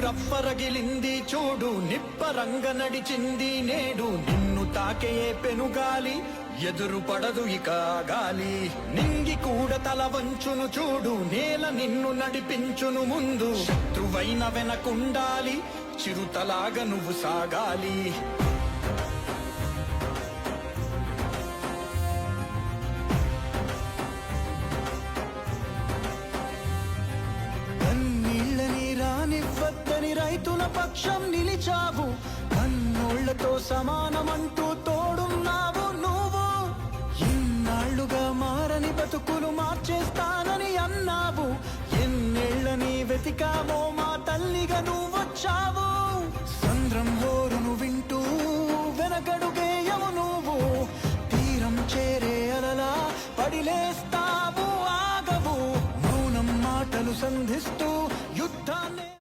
రప్పరగిలింది చూడు, నిప్పరంగ నడిచింది నేడు. నిన్ను తాకే పెనుగాలి ఎదురు పడదు ఇక గాలి. నింగి కూడా తల వంచును చూడు, నేల నిన్ను నడిపించును ముందు. శత్రువైన వెనకుండాలి, చిరుతలాగా నువ్వు సాగాలి. కన్నీళ్ళని రానివ్వద్దని రైతుల పక్షం నిలిచావు. కన్నోళ్లతో సమానమంటూ తోడున్నావు నువ్వు. ఇన్నాళ్లుగా మారని బతుకులు మార్చేస్తానని అన్నావు. ఎన్నేళ్లని వెతికావో మా